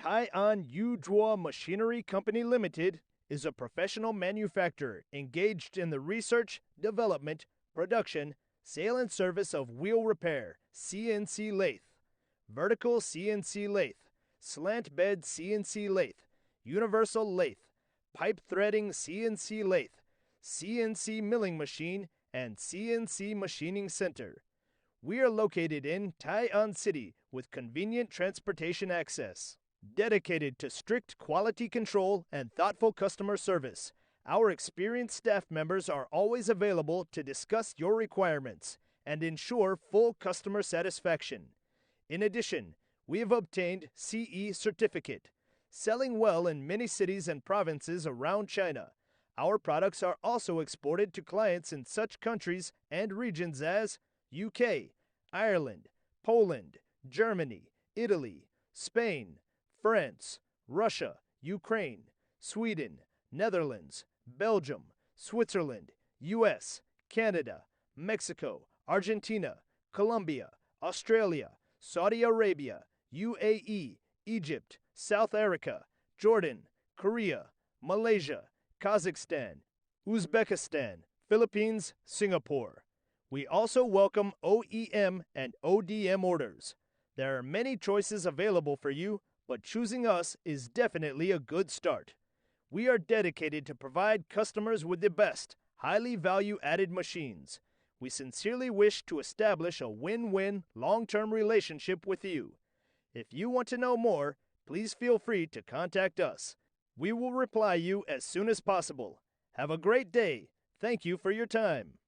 Tai'an Yuzhuo Machinery Company Limited is a professional manufacturer engaged in the research, development, production, sale and service of wheel repair, CNC lathe, vertical CNC lathe, slant bed CNC lathe, universal lathe, pipe threading CNC lathe, CNC milling machine, and CNC machining center. We are located in Tai'an City with convenient transportation access. Dedicated to strict quality control and thoughtful customer service, our experienced staff members are always available to discuss your requirements and ensure full customer satisfaction. In addition, we have obtained CE certificate, selling well in many cities and provinces around China. Our products are also exported to clients in such countries and regions as UK, Ireland, Poland, Germany, Italy, Spain, France, Russia, Ukraine, Sweden, Netherlands, Belgium, Switzerland, US, Canada, Mexico, Argentina, Colombia, Australia, Saudi Arabia, UAE, Egypt, South Africa, Jordan, Korea, Malaysia, Kazakhstan, Uzbekistan, Philippines, Singapore. We also welcome OEM and ODM orders. There are many choices available for you, but choosing us is definitely a good start. We are dedicated to provide customers with the best, highly value-added machines. We sincerely wish to establish a win-win, long-term relationship with you. If you want to know more, please feel free to contact us. We will reply you as soon as possible. Have a great day. Thank you for your time.